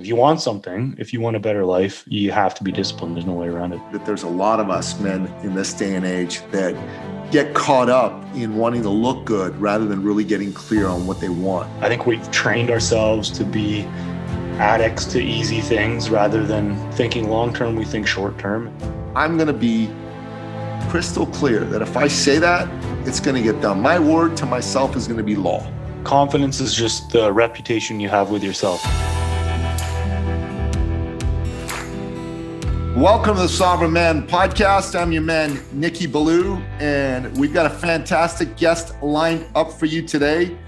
If you want something, if you want a better life, you have to be disciplined. There's no way around it. That there's a lot of us men in this day and age that get caught up in wanting to look good rather than really getting clear on what they want. I think we've trained ourselves to be addicts to easy things rather than thinking long-term, we think short-term. I'm going to be crystal clear that if I say that, it's going to get done. My word to myself is going to be law. Confidence is just the reputation you have with yourself. Welcome to the Sovereign Man Podcast. I'm your man, Nicky Ballou, and we've got a fantastic guest lined up for you today.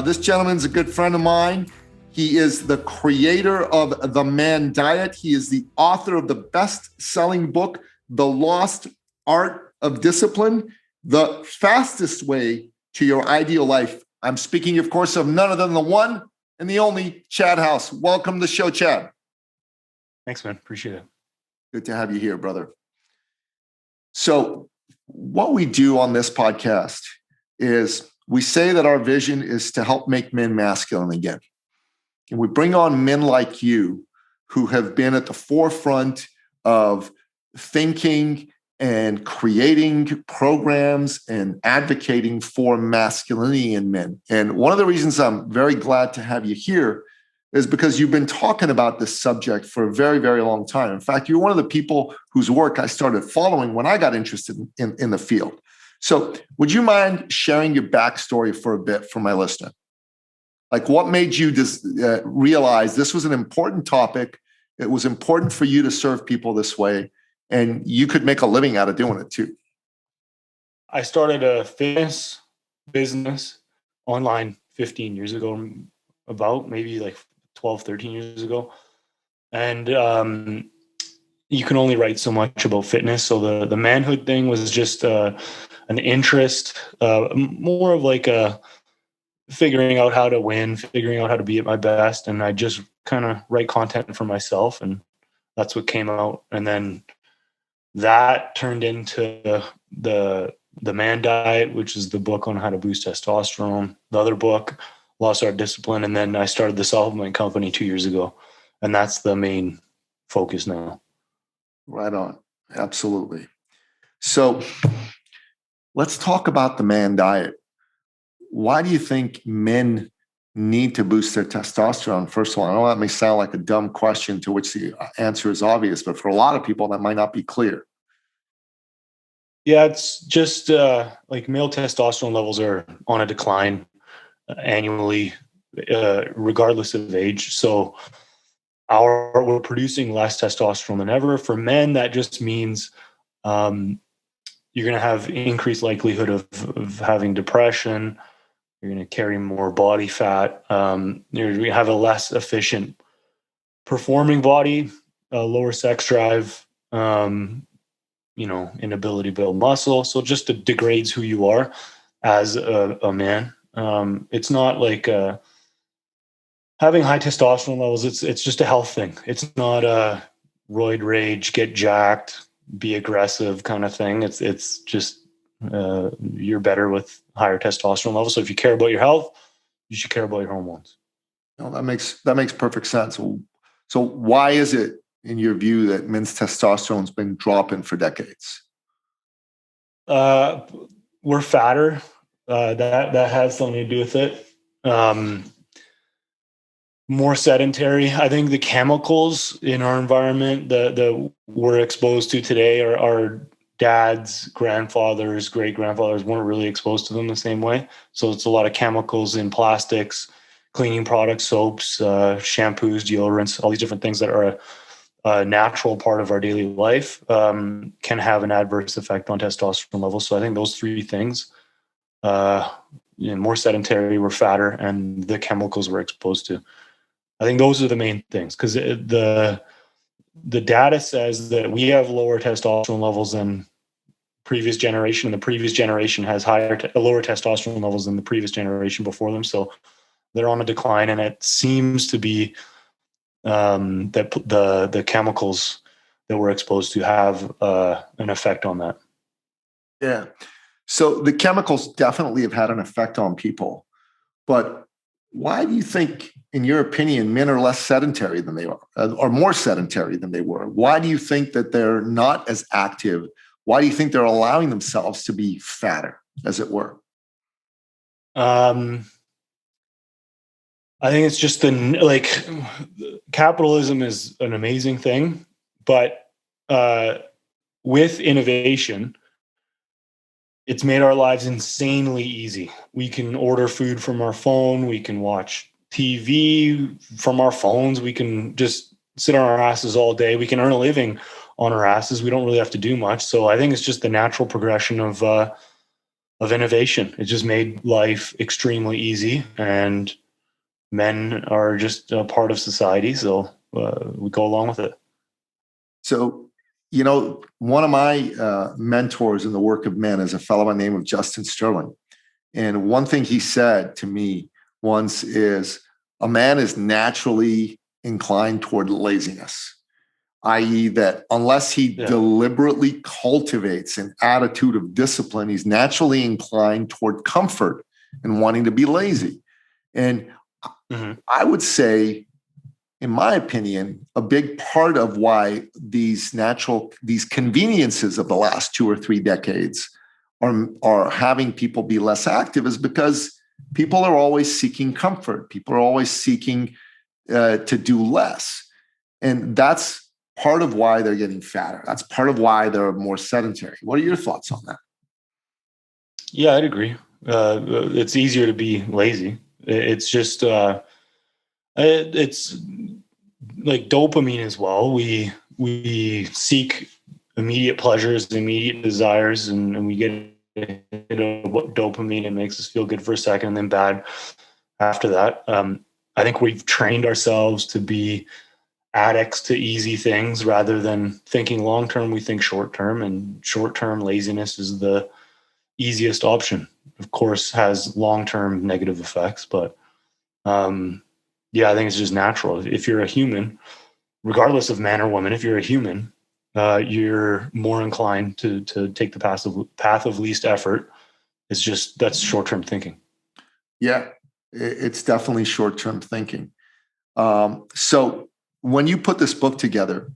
This gentleman's a good friend of mine. He is the creator of The Man Diet. He is the author of the best-selling book, The Lost Art of Discipline, the fastest way to your ideal life. I'm speaking, of course, of none other than the one and the only Chad Howse. Welcome to the show, Chad. Thanks, man. Appreciate it. Good to have you here, brother. So what we do on this podcast is we say that our vision is to help make men masculine again. And we bring on men like you who have been at the forefront of thinking and creating programs and advocating for masculinity in men. And one of the reasons I'm very glad to have you here is because you've been talking about this subject for a very, very long time. In fact, you're one of the people whose work I started following when I got interested in the field. So would you mind sharing your backstory for a bit for my listener? Like what made you realize this was an important topic? It was important for you to serve people this way, and you could make a living out of doing it too. I started a fitness business online 15 years ago, about maybe like 12, 13 years ago. And you can only write so much about fitness. So the manhood thing was just an interest, more of like a figuring out how to win, figuring out how to be at my best. And I just kind of write content for myself. And that's what came out. And then that turned into the Man Diet, which is the book on how to boost testosterone. The other book, Lost Art Discipline, and then I started the supplement company 2 years ago, and that's the main focus now. Right on. Absolutely. So let's talk about the Man Diet. Why do you think men need to boost their testosterone? First of all, I know that may sound like a dumb question to which the answer is obvious, but for a lot of people, that might not be clear. Yeah, it's just like male testosterone levels are on a decline annually, regardless of age. So we're producing less testosterone than ever. For men, that just means you're going to have increased likelihood of having depression. You're going to carry more body fat. You're going to have a less efficient performing body, a lower sex drive, inability to build muscle. So just it degrades who you are as a man. It's not like having high testosterone levels. It's just a health thing. It's not a roid rage, get jacked, be aggressive kind of thing. It's just you're better with higher testosterone levels. So if you care about your health, you should care about your hormones. No, that makes perfect sense. So why is it, in your view, that men's testosterone's been dropping for decades? We're fatter. That has something to do with it. More sedentary. I think the chemicals in our environment that we're exposed to today are our dads, grandfathers, great-grandfathers weren't really exposed to them the same way. So it's a lot of chemicals in plastics, cleaning products, soaps, shampoos, deodorants, all these different things that are a natural part of our daily life can have an adverse effect on testosterone levels. So I think those three things, more sedentary, we're fatter, and the chemicals we're exposed to. I think those are the main things, because the data says that we have lower testosterone levels than previous generation, and the previous generation has lower testosterone levels than the previous generation before them. So they're on a decline, and it seems to be that the chemicals that we're exposed to have an effect on that. Yeah. So the chemicals definitely have had an effect on people, but why do you think, in your opinion, men are less sedentary than they are, or more sedentary than they were? Why do you think that they're not as active? Why do you think they're allowing themselves to be fatter, as it were? I think it's just capitalism is an amazing thing, but with innovation, it's made our lives insanely easy. We can order food from our phone. We can watch TV from our phones. We can just sit on our asses all day. We can earn a living on our asses. We don't really have to do much. So I think it's just the natural progression of innovation. It just made life extremely easy, and men are just a part of society. So we go along with it. So, one of my mentors in the work of men is a fellow by the name of Justin Sterling. And one thing he said to me once is, a man is naturally inclined toward laziness, i.e. that unless he deliberately cultivates an attitude of discipline, he's naturally inclined toward comfort and wanting to be lazy. And I would say, in my opinion, a big part of why these conveniences of the last 2 or 3 decades are having people be less active is because people are always seeking comfort. People are always seeking to do less. And that's part of why they're getting fatter. That's part of why they're more sedentary. What are your thoughts on that? Yeah, I'd agree. It's easier to be lazy. It's just it's like dopamine as well. We seek immediate pleasures, immediate desires, and we get a hit of dopamine. It makes us feel good for a second and then bad after that. I think we've trained ourselves to be addicts to easy things rather than thinking long term. We think short term, and short term laziness is the easiest option. Of course, has long term negative effects, but I think it's just natural. If you're a human, regardless of man or woman, if you're a human, you're more inclined to take the path of least effort. It's just, that's short-term thinking. Yeah, it's definitely short-term thinking. So when you put this book together,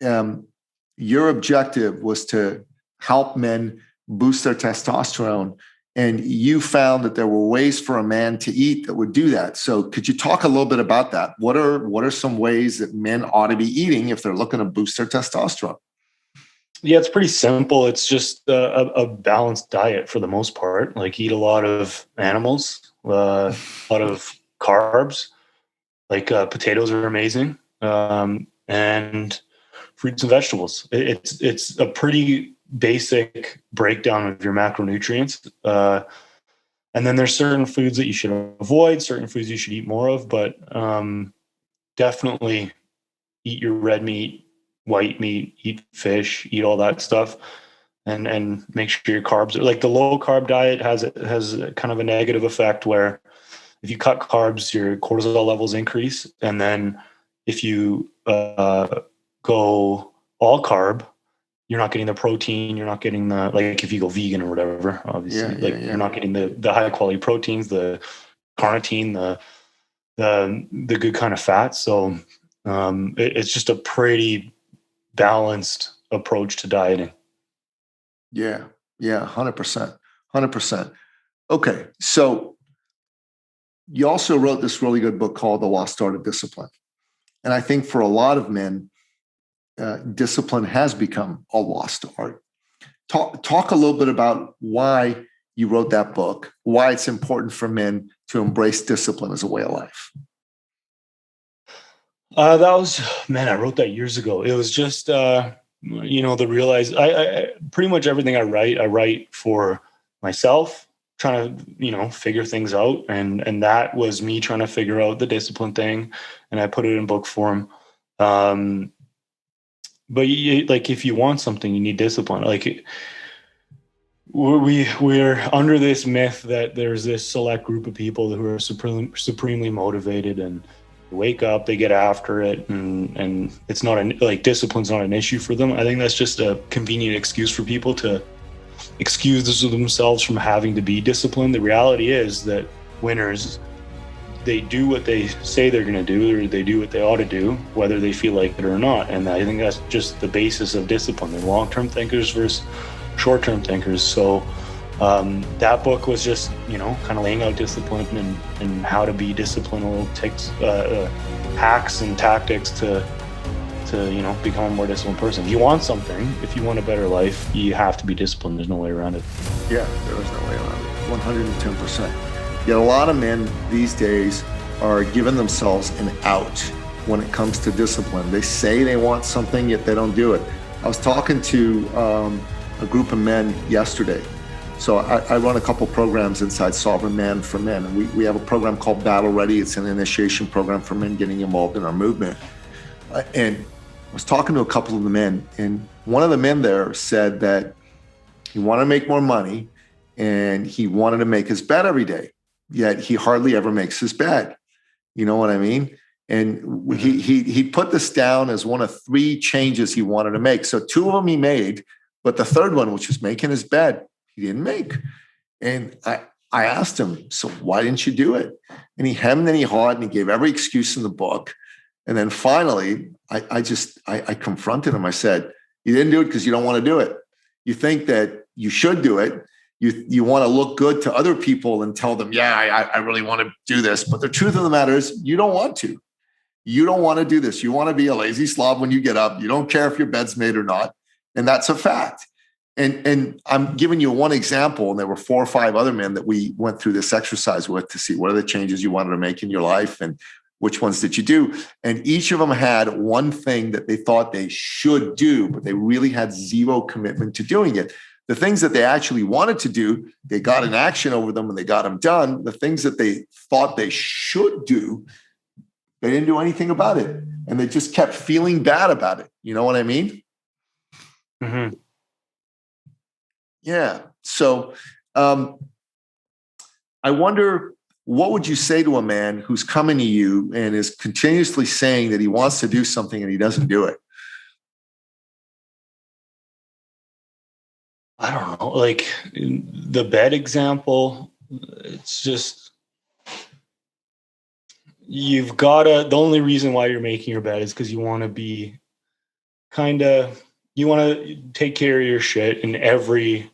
your objective was to help men boost their testosterone, and you found that there were ways for a man to eat that would do that. So could you talk a little bit about that? What are some ways that men ought to be eating if they're looking to boost their testosterone? Yeah, it's pretty simple. It's just a balanced diet for the most part. Like, eat a lot of animals, a lot of carbs. Like potatoes are amazing, and fruits and vegetables. It's a pretty basic breakdown of your macronutrients. And then there's certain foods that you should avoid, certain foods you should eat more of, but definitely eat your red meat, white meat, eat fish, eat all that stuff, and make sure your carbs are, like, the low carb diet has kind of a negative effect where if you cut carbs, your cortisol levels increase. And then if you go all carb, you're not getting the protein. You're not getting the, like, if you go vegan or whatever, obviously, you're not getting the high quality proteins, the carnitine, the good kind of fat. So it's just a pretty balanced approach to dieting. Yeah. 100%. Okay. So you also wrote this really good book called The Lost Art of Discipline. And I think for a lot of men, discipline has become a lost art. Talk a little bit about why you wrote that book, why it's important for men to embrace discipline as a way of life. I wrote that years ago. It was just, I pretty much everything I write for myself, trying to, figure things out. And that was me trying to figure out the discipline thing. And I put it in book form. But if you want something, you need discipline. Like, we're under this myth that there's this select group of people who are supremely motivated, and they wake up, they get after it, and it's not discipline's not an issue for them. I think that's just a convenient excuse for people to excuse themselves from having to be disciplined. The reality is that winners they do what they say they're going to do, or they do what they ought to do, whether they feel like it or not. And I think that's just the basis of discipline. They're long-term thinkers versus short-term thinkers. So that book was just, kind of laying out discipline and how to be disciplined, little hacks and tactics to become a more disciplined person. If you want something, if you want a better life, you have to be disciplined. There's no way around it. Yeah, there is no way around it. 110%. Yet a lot of men these days are giving themselves an out when it comes to discipline. They say they want something, yet they don't do it. I was talking to a group of men yesterday. So I run a couple programs inside Sovereign Man for Men. And we have a program called Battle Ready. It's an initiation program for men getting involved in our movement. And I was talking to a couple of the men, and one of the men there said that he wanted to make more money and he wanted to make his bed every day, yet he hardly ever makes his bed. You know what I mean? And he put this down as one of 3 changes he wanted to make. So 2 of them he made, but the third one, which was making his bed, he didn't make. And I asked him, so why didn't you do it? And he hemmed and he hawed and he gave every excuse in the book. And then finally, I confronted him. I said, you didn't do it because you don't want to do it. You think that you should do it. You want to look good to other people and tell them, yeah, I really want to do this. But the truth of the matter is you don't want to. You don't want to do this. You want to be a lazy slob when you get up. You don't care if your bed's made or not. And that's a fact. And I'm giving you one example, and there were 4 or 5 other men that we went through this exercise with to see what are the changes you wanted to make in your life and which ones did you do? And each of them had one thing that they thought they should do, but they really had zero commitment to doing it. The things that they actually wanted to do, they got an action over them and they got them done. The things that they thought they should do, they didn't do anything about it. And they just kept feeling bad about it. You know what I mean? Mm-hmm. Yeah. So I wonder, what would you say to a man who's coming to you and is continuously saying that he wants to do something and he doesn't do it? I don't know. Like the bed example, it's just, the only reason why you're making your bed is because you want to be you want to take care of your shit in every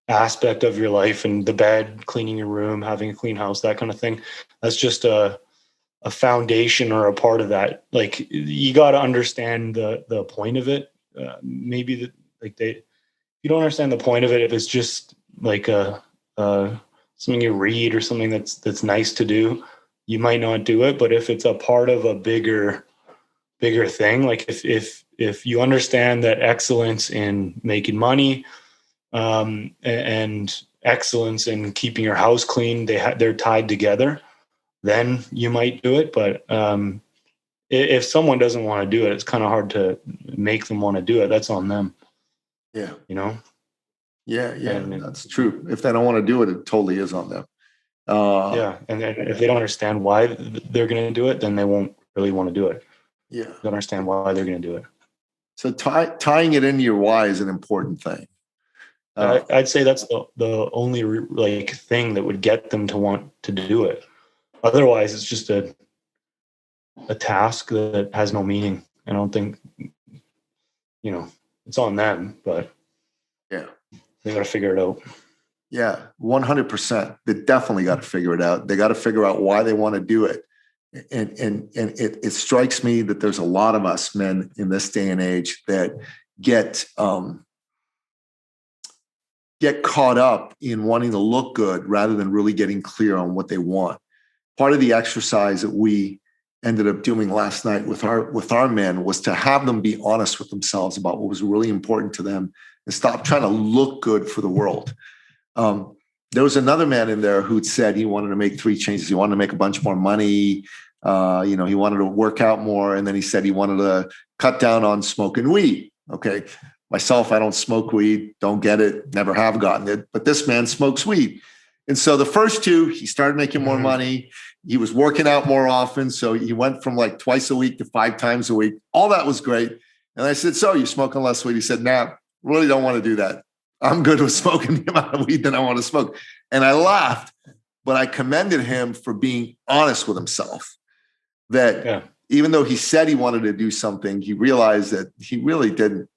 aspect of your life, and the bed, cleaning your room, having a clean house, that kind of thing. That's just a foundation or a part of that. Like you got to understand the point of it. Maybe you don't understand the point of it. If it's just like something you read or something that's nice to do, you might not do it. But if it's a part of a bigger thing, like if you understand that excellence in making money, and excellence in keeping your house clean, they're tied together, then you might do it. But if someone doesn't want to do it, it's kind of hard to make them want to do it. That's on them. Yeah. Yeah, and that's true. If they don't want to do it, it totally is on them. Yeah. And then if they don't understand why they're going to do it, then they won't really want to do it. Yeah. They don't understand why they're going to do it. So tying it into your why is an important thing. I'd say that's the only thing that would get them to want to do it. Otherwise, it's just a task that has no meaning. I don't think, it's on them, but yeah, they got to figure it out. Yeah, 100%. They definitely got to figure it out. They got to figure out why they want to do it. And it strikes me that there's a lot of us men in this day and age that get caught up in wanting to look good rather than really getting clear on what they want. Part of the exercise that we ended up doing last night with our men was to have them be honest with themselves about what was really important to them and stop trying to look good for the world. There was another man in there who'd said he wanted to make 3 changes. He wanted to make a bunch more money. He wanted to work out more. And then he said he wanted to cut down on smoking weed. Okay. Myself, I don't smoke weed, don't get it, never have gotten it. But this man smokes weed. And so the first 2, he started making more money. He was working out more often. So he went from like twice a week to 5 times a week. All that was great. And I said, so you smoking less weed? He said, nah, really don't want to do that. I'm good with smoking the amount of weed that I want to smoke. And I laughed but I commended him for being honest with himself. That even though he said he wanted to do something, he realized that he really didn't.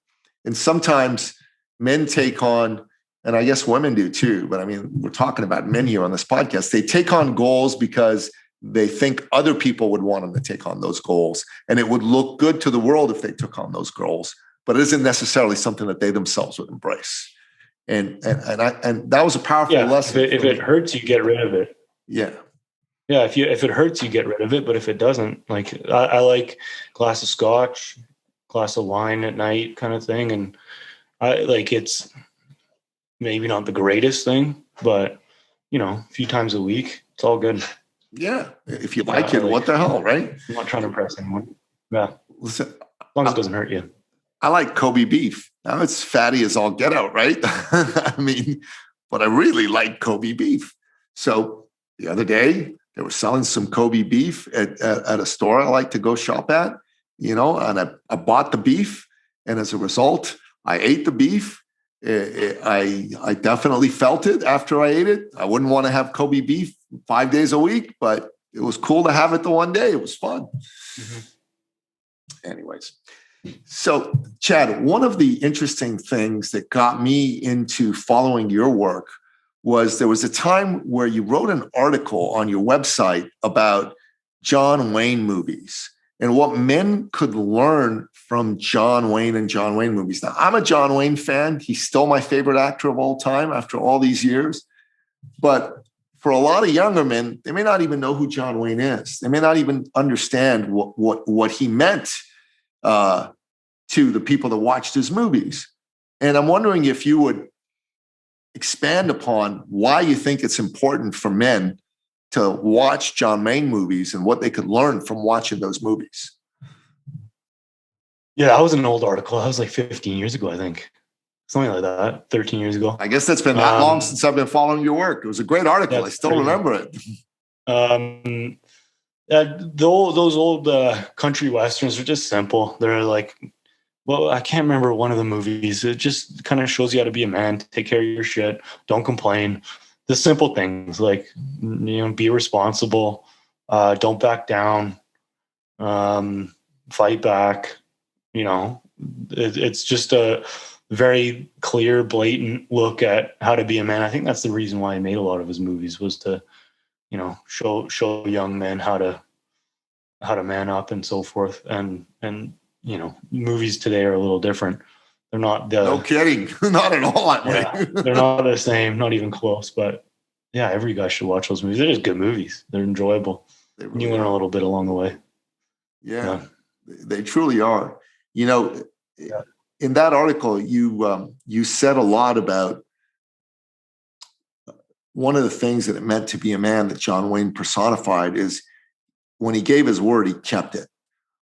And sometimes men take on, and I guess women do too, but I mean, we're talking about men here on this podcast. They take on goals because they think other people would want them to take on those goals. And it would look good to the world if they took on those goals, but it isn't necessarily something that they themselves would embrace. And that was a powerful lesson. If it hurts, you get rid of it. Yeah. Yeah. If it hurts, you get rid of it. But if it doesn't, like I like glass of scotch, glass of wine at night kind of thing. And I like, it's maybe not the greatest thing, but a few times a week, it's all good. Yeah. If you like it, what the hell, right? I'm not trying to impress anyone. Yeah. Listen, as long as it doesn't hurt you. I like Kobe beef. Now it's fatty as all get out, right? I mean, but I really like Kobe beef. So the other day they were selling some Kobe beef at a store I like to go shop at, and I bought the beef. And as a result, I ate the beef. I definitely felt it after I ate it. I wouldn't want to have Kobe beef 5 days a week, but it was cool to have it the one day. It was fun. Mm-hmm. Anyways. So, Chad, one of the interesting things that got me into following your work was there was a time where you wrote an article on your website about John Wayne movies and what men could learn from John Wayne and John Wayne movies. Now, I'm a John Wayne fan. He's still my favorite actor of all time after all these years. But for a lot of younger men, they may not even know who John Wayne is. They may not even understand what he meant to the people that watched his movies. And I'm wondering if you would expand upon why you think it's important for men to watch John Wayne movies and what they could learn from watching those movies. Yeah, that was an old article. That was like 15 years ago, I think. Something like that, 13 years ago. I guess that's been that long since I've been following your work. It was a great article. I still remember it. Those old country westerns are just simple. They're like, well, I can't remember one of the movies. It just kind of shows you how to be a man, take care of your shit, don't complain. The simple things like, be responsible, don't back down, fight back. It's just a very clear, blatant look at how to be a man. I think that's the reason why he made a lot of his movies, was to, show young men how to man up and so forth. And movies today are a little different. They're not no kidding. Not at all. They're not the same, not even close, but yeah, every guy should watch those movies. They're just good movies. They're enjoyable. Really you learn a little bit along the way. Yeah. They truly are. In that article, you said a lot about one of the things that it meant to be a man that John Wayne personified is when he gave his word, he kept it,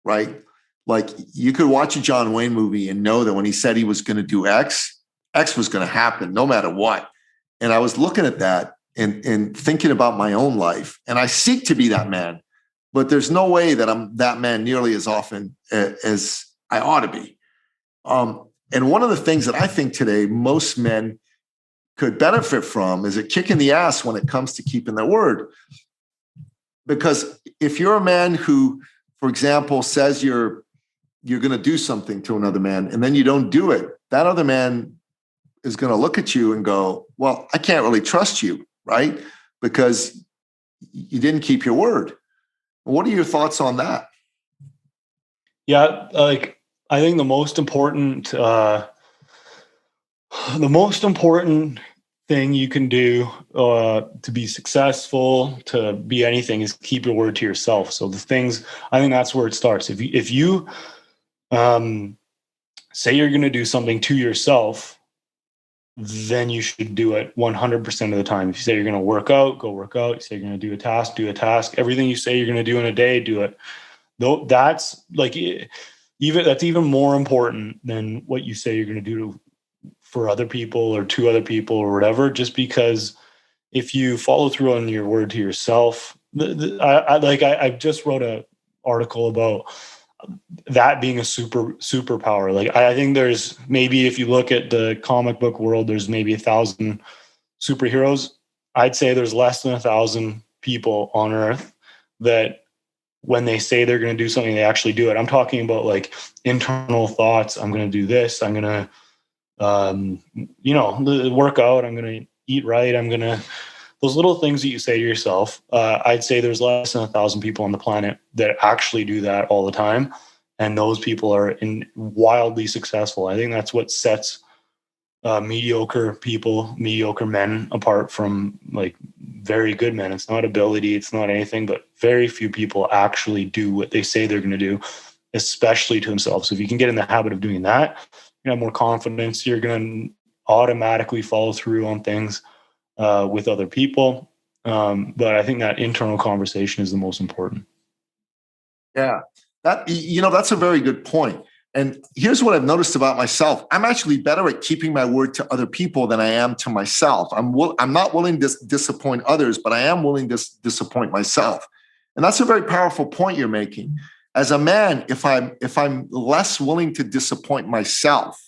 right? Like you could watch a John Wayne movie and know that when he said he was going to do X was going to happen no matter what. And I was looking at that and thinking about my own life, and I seek to be that man, but there's no way that I'm that man nearly as often as I ought to be. And one of the things that I think today most men could benefit from is a kick in the ass when it comes to keeping their word. Because if you're a man who, for example, says you're going to do something to another man and then you don't do it, that other man is going to look at you and go, well, I can't really trust you, right? Because you didn't keep your word. What are your thoughts on that? Yeah, I think the most important thing you can do to be successful, to be anything, is keep your word to yourself. So the things, I think that's where it starts. If you say you're going to do something to yourself, then you should do it 100% of the time. If you say you're going to work out, go work out. You say you're going to do a task. Everything you say you're going to do in a day, do it. Though that's even more important than what you say you're going to do for other people or to other people or whatever, just because if you follow through on your word to yourself, I just wrote an article about that being a superpower. Like, I think there's maybe, if you look at the comic book world, there's maybe 1,000 superheroes. I'd say there's less than 1,000 people on earth that when they say they're going to do something, they actually do it. I'm talking about like internal thoughts. I'm going to do this. I'm going to, work out. I'm going to eat right. Those little things that you say to yourself. I'd say there's less than 1,000 people on the planet that actually do that all the time. And those people are wildly successful. I think that's what sets mediocre men apart from like very good men. It's not ability, it's not anything, but very few people actually do what they say they're going to do, especially to themselves. So if you can get in the habit of doing that, you have more confidence. You're going to automatically follow through on things with other people. But I think that internal conversation is the most important. Yeah, that's a very good point. And here's what I've noticed about myself. I'm actually better at keeping my word to other people than I am to myself. I'm not willing to disappoint others, but I am willing to disappoint myself. And that's a very powerful point you're making. As a man, if I'm less willing to disappoint myself,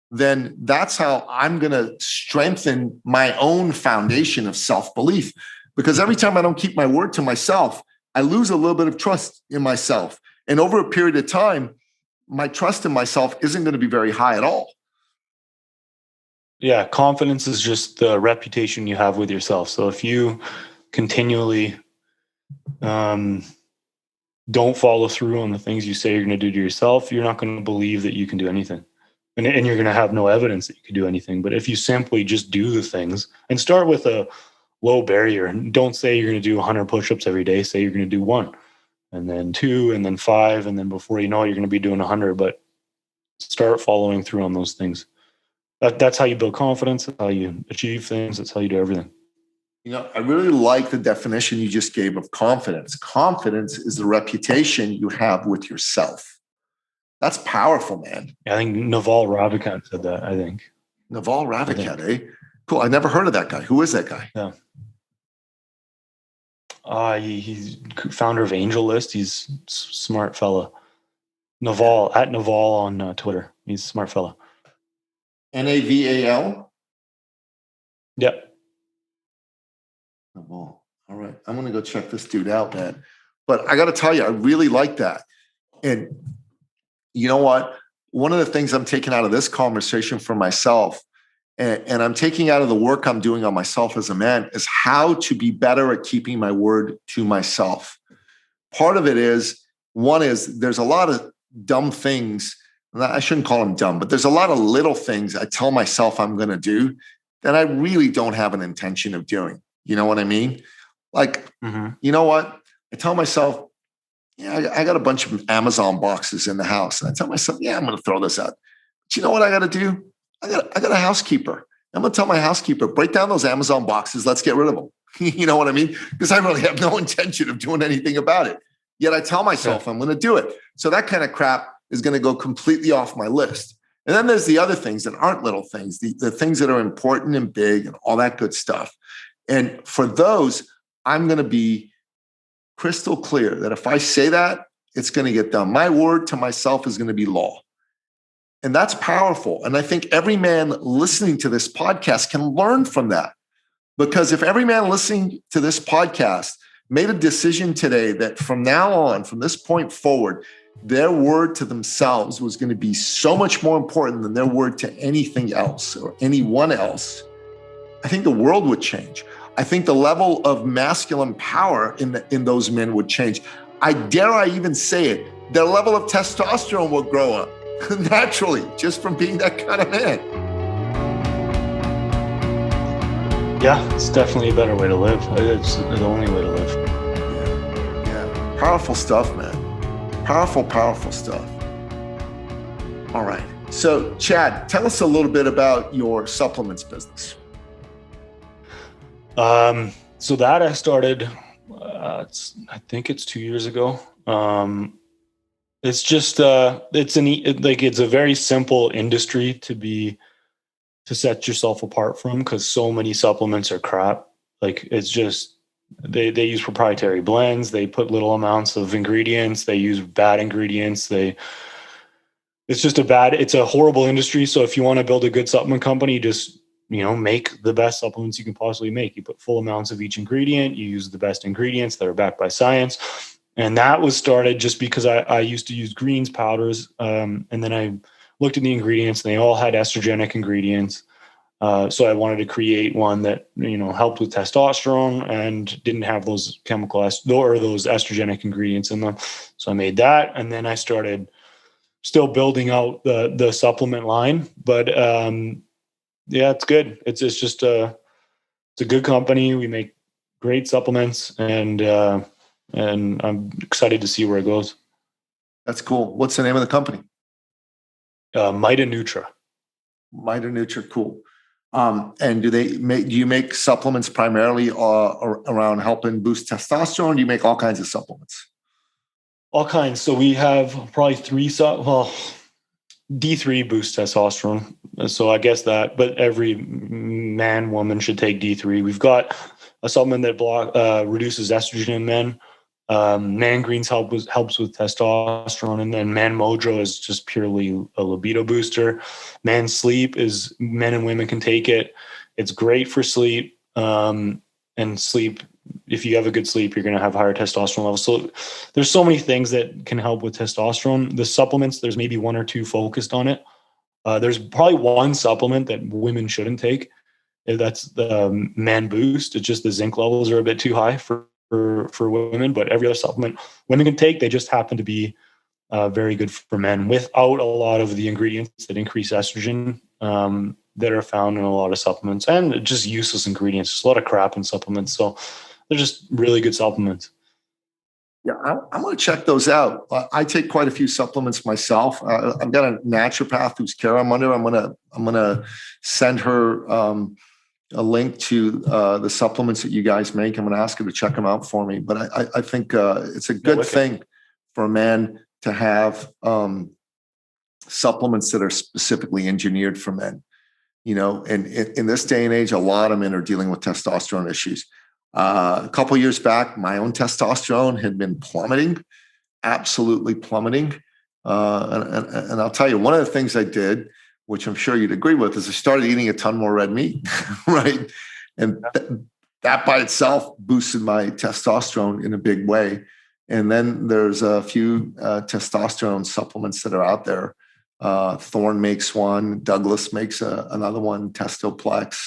then that's how I'm going to strengthen my own foundation of self-belief. Because every time I don't keep my word to myself, I lose a little bit of trust in myself. And over a period of time, my trust in myself isn't going to be very high at all. Yeah, confidence is just the reputation you have with yourself. So if you continually don't follow through on the things you say you're going to do to yourself, you're not going to believe that you can do anything. And you're going to have no evidence that you can do anything. But if you simply just do the things and start with a low barrier, and don't say you're going to do 100 push-ups every day, say you're going to do 1. And then 2, and then 5, and then before you know it, you're going to be doing 100. But start following through on those things. That's how you build confidence. That's how you achieve things. That's how you do everything. I really like the definition you just gave of confidence. Confidence is the reputation you have with yourself. That's powerful, man. Yeah, I think Naval Ravikant said that, I think. Naval Ravikant, eh? Cool. I never heard of that guy. Who is that guy? Yeah. He's founder of Angel List. He's a smart fella. Naval on Twitter. He's a smart fella. Naval? Yep. Naval. All right. I'm going to go check this dude out, man. But I got to tell you, I really like that. And you know what? One of the things I'm taking out of this conversation for myself, and I'm taking out of the work I'm doing on myself as a man, is how to be better at keeping my word to myself. Part of it is, one is there's a lot of dumb things. I shouldn't call them dumb, but there's a lot of little things I tell myself I'm going to do that I really don't have an intention of doing. You know what I mean? Like, You know what? I tell myself, yeah, I got a bunch of Amazon boxes in the house. And I tell myself, yeah, I'm going to throw this out. But you know what I got to do? I got a housekeeper. I'm going to tell my housekeeper, break down those Amazon boxes. Let's get rid of them. You know what I mean? Because I really have no intention of doing anything about it. Yet I tell myself I'm going to do it. So that kind of crap is going to go completely off my list. And then there's the other things that aren't little things, the things that are important and big and all that good stuff. And for those, I'm going to be crystal clear that if I say that, it's going to get done. My word to myself is going to be law. And that's powerful. And I think every man listening to this podcast can learn from that. Because if every man listening to this podcast made a decision today that from now on, from this point forward, their word to themselves was going to be so much more important than their word to anything else or anyone else, I think the world would change. I think the level of masculine power in those men would change. I even say it, their level of testosterone will grow up naturally just from being that kind of man. Yeah, it's definitely a better way to live. It's the only way to live. Yeah. Powerful stuff, man. Powerful stuff. All right. So, Chad, tell us a little bit about your supplements business. So that I started, I think it's 2 years ago. It's just, it's a very simple industry to set yourself apart from, because so many supplements are crap. Like, it's just, they use proprietary blends. They put little amounts of ingredients. They use bad ingredients. It's a horrible industry. So if you want to build a good supplement company, just make the best supplements you can possibly make. You put full amounts of each ingredient. You use the best ingredients that are backed by science. And that was started just because I used to use greens powders. And then I looked at the ingredients and they all had estrogenic ingredients. So I wanted to create one that, helped with testosterone and didn't have those those estrogenic ingredients in them. So I made that. And then I started still building out the supplement line, but, yeah, it's good. It's just it's a good company. We make great supplements, and I'm excited to see where it goes. That's cool. What's the name of the company? Mitanutra. Mitanutra, cool. And do you make supplements primarily around helping boost testosterone? Do you make all kinds of supplements? All kinds. So we have probably D3 boosts testosterone. So I guess but every man, woman should take D3. We've got a supplement that reduces estrogen in men. Man Greens helps with testosterone, and then Man Mojo is just purely a libido booster. Man Sleep is men and women can take it. It's great for sleep. And sleep, if you have a good sleep, you're going to have higher testosterone levels. So there's so many things that can help with testosterone. The supplements, there's maybe one or two focused on it. There's probably one supplement that women shouldn't take. That's the Man Boost. It's just the zinc levels are a bit too high for women, but every other supplement women can take, they just happen to be very good for men without a lot of the ingredients that increase estrogen that are found in a lot of supplements, and just useless ingredients. There's a lot of crap in supplements. So they're just really good supplements. Yeah, I'm going to check those out. I take quite a few supplements myself. I've got a naturopath whose care I'm under. I'm going to send her a link to the supplements that you guys make. I'm going to ask her to check them out for me. But I think it's a good thing for a man to have supplements that are specifically engineered for men. And in this day and age, a lot of men are dealing with testosterone issues. A couple of years back, my own testosterone had been plummeting, absolutely plummeting. And I'll tell you, one of the things I did, which I'm sure you'd agree with, is I started eating a ton more red meat, right? And that by itself boosted my testosterone in a big way. And then there's a few testosterone supplements that are out there. Thorne makes one, Douglas makes another one, Testoplex,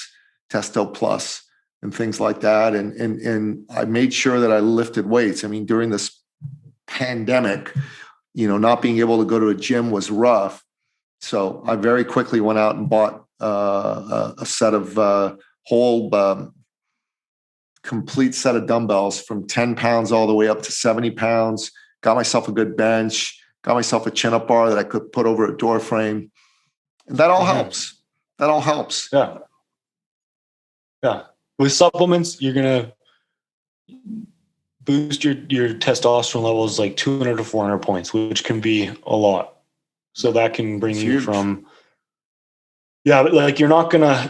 Testo Plus, and things like that. And I made sure that I lifted weights. I mean, during this pandemic, not being able to go to a gym was rough. So I very quickly went out and bought a set of whole complete set of dumbbells from 10 pounds all the way up to 70 pounds, got myself a good bench, got myself a chin-up bar that I could put over a door frame. And that all helps. That all helps. Yeah. Yeah. With supplements, you're going to boost your testosterone levels like 200 to 400 points, which can be a lot. So that can bring you from, but like you're not going to,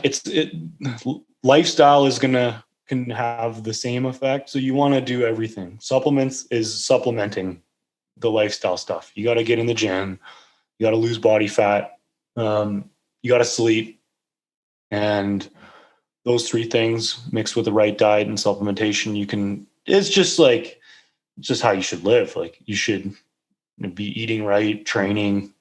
lifestyle can have the same effect. So you want to do everything. Supplements is supplementing the lifestyle stuff. You got to get in the gym. You got to lose body fat. You got to sleep. And those three things mixed with the right diet and supplementation, it's just how you should live. Like you should be eating right, training,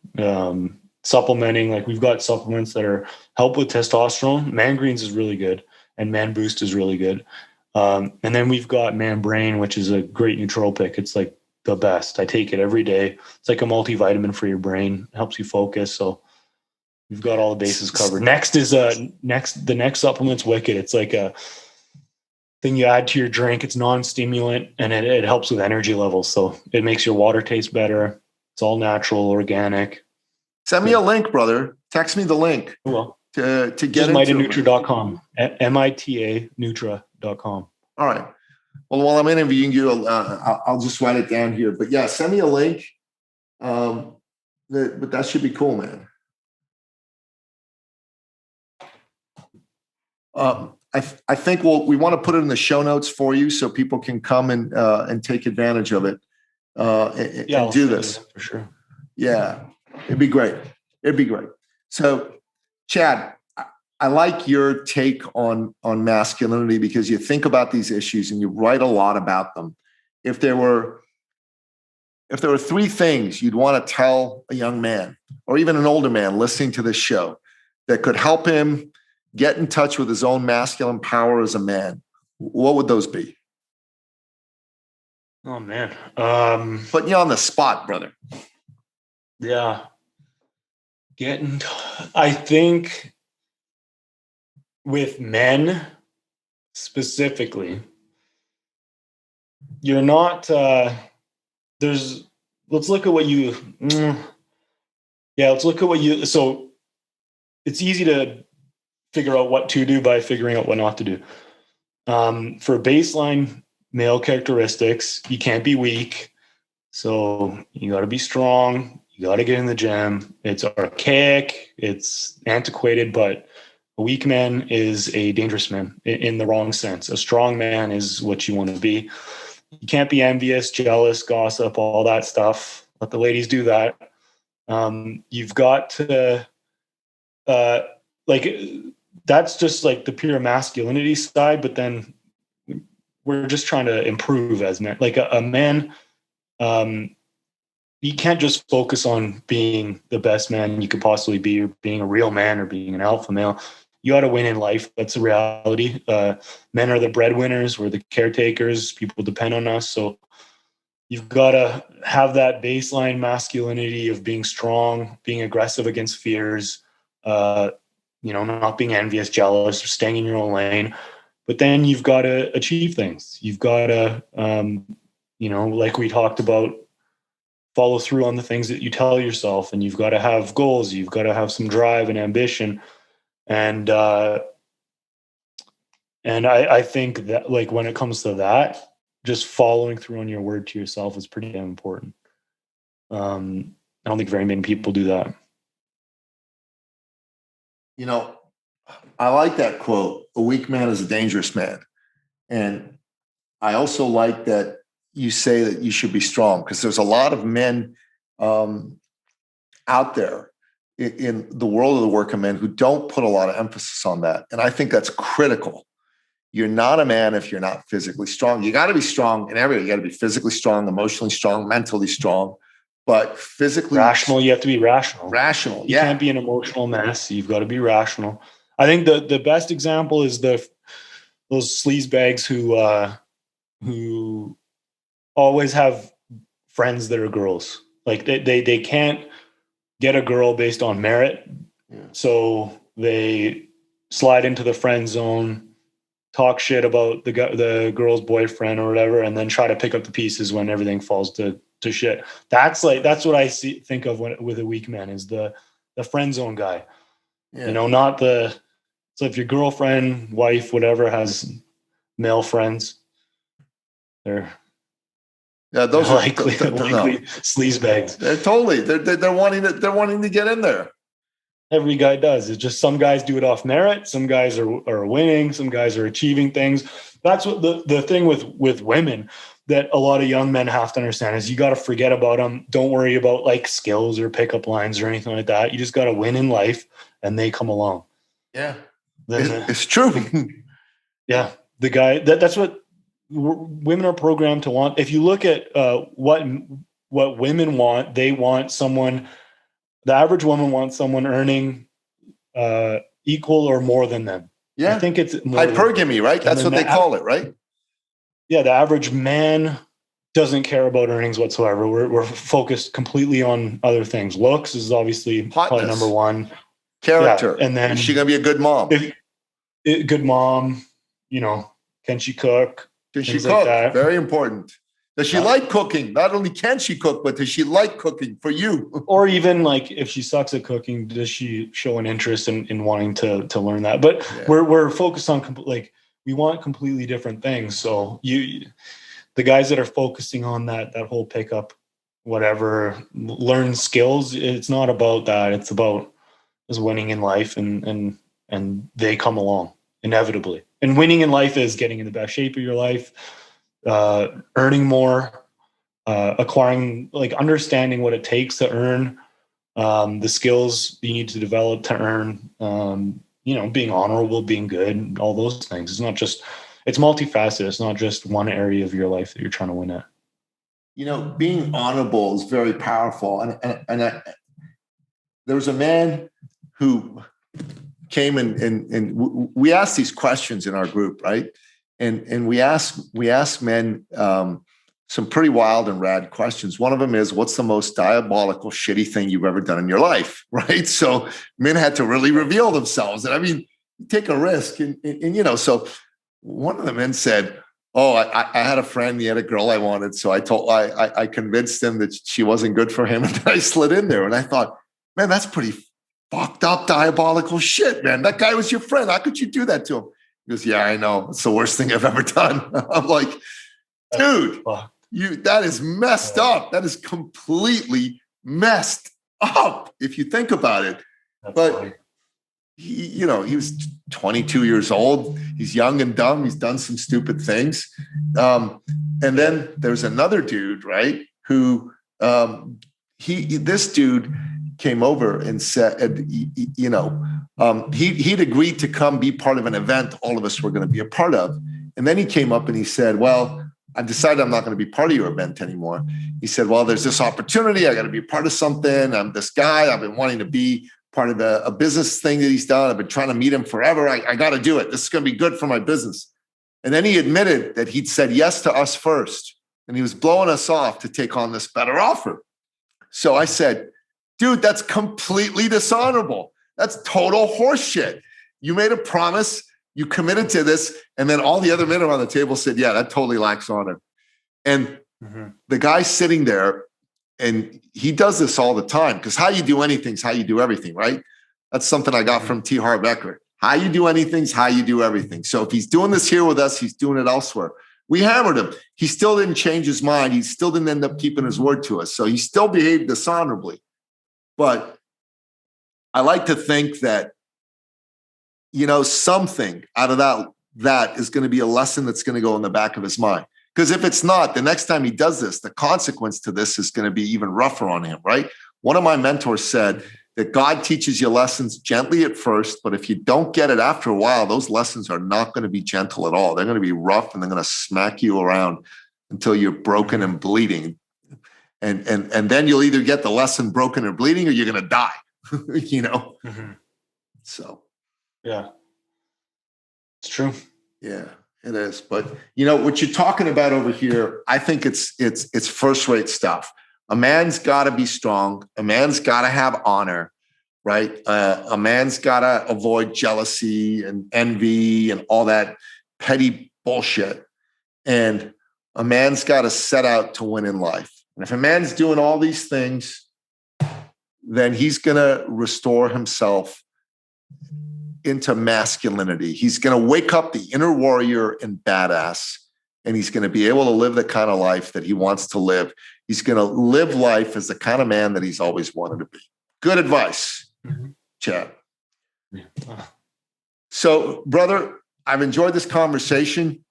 supplementing. Like we've got supplements that help with testosterone. Man Greens is really good, and Man Boost is really good. And then we've got Man Brain, which is a great nootropic. It's like the best. I take it every day. It's like a multivitamin for your brain. It helps you focus. So we've got all the bases covered. The next supplement's wicked. It's like a thing you add to your drink. It's non-stimulant, and it helps with energy levels. So it makes your water taste better. It's all natural, organic. Send me a link, brother. Text me the link. Well, to get into Mitanutra.com. Mitanutra.com. All right. Well, while I'm interviewing you, I'll just write it down here. But yeah, send me a link. But that should be cool, man. I think we want to put it in the show notes for you so people can come and take advantage of it and do this for sure. Yeah, it'd be great. So, Chad, I like your take on masculinity because you think about these issues and you write a lot about them. If there were three things you'd want to tell a young man or even an older man listening to this show that could help him get in touch with his own masculine power as a man, what would those be? Oh man. Putting you on the spot, brother. Yeah. I think with men specifically, you're not, let's look at what you, so it's easy to figure out what to do by figuring out what not to do. For baseline male characteristics, you can't be weak. So you got to be strong. You got to get in the gym. It's archaic. It's antiquated, but a weak man is a dangerous man in the wrong sense. A strong man is what you want to be. You can't be envious, jealous, gossip, all that stuff. Let the ladies do that. You've got to, that's just like the pure masculinity side, but then we're just trying to improve as men. Like a man, you can't just focus on being the best man you could possibly be, or being a real man, or being an alpha male. You got to win in life. That's the reality. Men are the breadwinners. We're the caretakers. People depend on us. So you've got to have that baseline masculinity of being strong, being aggressive against fears, not being envious, jealous, staying in your own lane. But then you've got to achieve things. You've got to, like we talked about, follow through on the things that you tell yourself, and you've got to have goals. You've got to have some drive and ambition. And I think that, like, when it comes to that, just following through on your word to yourself is pretty damn important. I don't think very many people do that. I like that quote. A weak man is a dangerous man. And I also like that you say that you should be strong, because there's a lot of men out there in the world of the working men who don't put a lot of emphasis on that. And I think that's critical. You're not a man if you're not physically strong. You got to be strong in everything. You got to be physically strong, emotionally strong, mentally strong, but physically rational. You have to be rational. Rational. You can't be an emotional mess. You've got to be rational. I think the best example is those sleazebags who always have friends that are girls. Like they can't get a girl based on merit. Yeah. So they slide into the friend zone, talk shit about the girl's boyfriend or whatever, and then try to pick up the pieces when everything falls to shit. That's what I think of with a weak man, is the friend zone guy. Yeah. Not the. So if your girlfriend, wife, whatever has male friends, those are likely sleazebags. They're wanting to get in there. Every guy does. It's just some guys do it off merit. Some guys are winning. Some guys are achieving things. That's what the thing with women that a lot of young men have to understand is you got to forget about them. Don't worry about like skills or pickup lines or anything like that. You just got to win in life, and they come along. Yeah, it's true. Yeah, the guy that's what women are programmed to want. If you look at what women want, they want someone. The average woman wants someone earning equal or more than them. Yeah, I think it's hypergamy, right? That's what they call it, right? Yeah, the average man doesn't care about earnings whatsoever. We're focused completely on other things. Looks is obviously probably number one. Character, and then is she gonna be a good mom? Good mom, can she cook? Can she cook? Like very important. Does she like cooking? Not only can she cook, but does she like cooking for you? Or even like if she sucks at cooking, does she show an interest in wanting to learn that? But we're focused on we want completely different things. So the guys that are focusing on that whole pickup, whatever, learn skills, it's not about that. It's about just winning in life, and they come along inevitably. And winning in life is getting in the best shape of your life, earning more, acquiring, understanding what it takes to earn, the skills you need to develop to earn, being honorable, being good, all those things. It's multifaceted. It's not just one area of your life that you're trying to win at. Being honorable is very powerful. And there was a man who came and we asked these questions in our group, right? And we asked men some pretty wild and rad questions. One of them is, what's the most diabolical, shitty thing you've ever done in your life, right? So men had to really reveal themselves. And I mean, take a risk. And so one of the men said, oh, I had a friend, he had a girl I wanted. So I convinced him that she wasn't good for him. And then I slid in there. And I thought, man, that's pretty fucked up, diabolical shit, man. That guy was your friend. How could you do that to him? He goes, yeah, I know. It's the worst thing I've ever done. I'm like, dude, that is messed up. That is completely messed up if you think about it. But he was 22 years old. He's young and dumb. He's done some stupid things. And then there's another dude, right? Who this dude came over and said, he'd agreed to come be part of an event all of us were going to be a part of. And then he came up and he said, well, I've decided I'm not going to be part of your event anymore. He said, well, there's this opportunity. I got to be part of something. I'm this guy. I've been wanting to be part of a business thing that he's done. I've been trying to meet him forever. I got to do it. This is going to be good for my business. And then he admitted that he'd said yes to us first. And he was blowing us off to take on this better offer. So I said, dude, that's completely dishonorable. That's total horseshit. You made a promise. You committed to this. And then all the other men around the table said, yeah, that totally lacks honor. And the guy sitting there, and he does this all the time, because how you do anything is how you do everything, right? That's something I got from T. Harv Eker. How you do anything is how you do everything. So if he's doing this here with us, he's doing it elsewhere. We hammered him. He still didn't change his mind. He still didn't end up keeping his word to us. So he still behaved dishonorably. But I like to think that, something out of that is going to be a lesson that's going to go in the back of his mind. Because if it's not, the next time he does this, the consequence to this is going to be even rougher on him, right? One of my mentors said that God teaches you lessons gently at first, but if you don't get it after a while, those lessons are not going to be gentle at all. They're going to be rough, and they're going to smack you around until you're broken and bleeding. And then you'll either get the lesson broken or bleeding, or you're going to die, So. Yeah, it's true. Yeah, it is. But what you're talking about over here, I think it's first-rate stuff. A man's got to be strong. A man's got to have honor, right? A man's got to avoid jealousy and envy and all that petty bullshit. And a man's got to set out to win in life. And if a man's doing all these things, then he's going to restore himself into masculinity. He's going to wake up the inner warrior and badass, and he's going to be able to live the kind of life that he wants to live. He's going to live life as the kind of man that he's always wanted to be. Good advice, Chad. So, brother, I've enjoyed this conversation.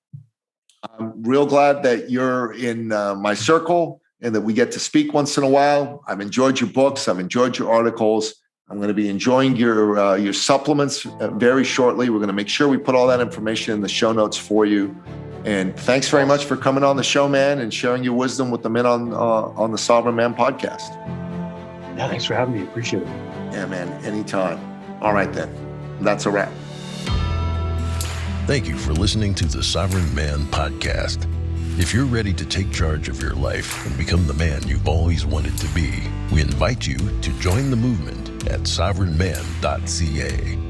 I'm real glad that you're in my circle and that we get to speak once in a while. I've enjoyed your books. I've enjoyed your articles. I'm going to be enjoying your supplements very shortly. We're going to make sure we put all that information in the show notes for you. And thanks very much for coming on the show, man, and sharing your wisdom with the men on the Sovereign Man podcast. Yeah, thanks for having me. Appreciate it. Yeah, man, anytime. All right, then. That's a wrap. Thank you for listening to the Sovereign Man podcast. If you're ready to take charge of your life and become the man you've always wanted to be, we invite you to join the movement at sovereignman.ca.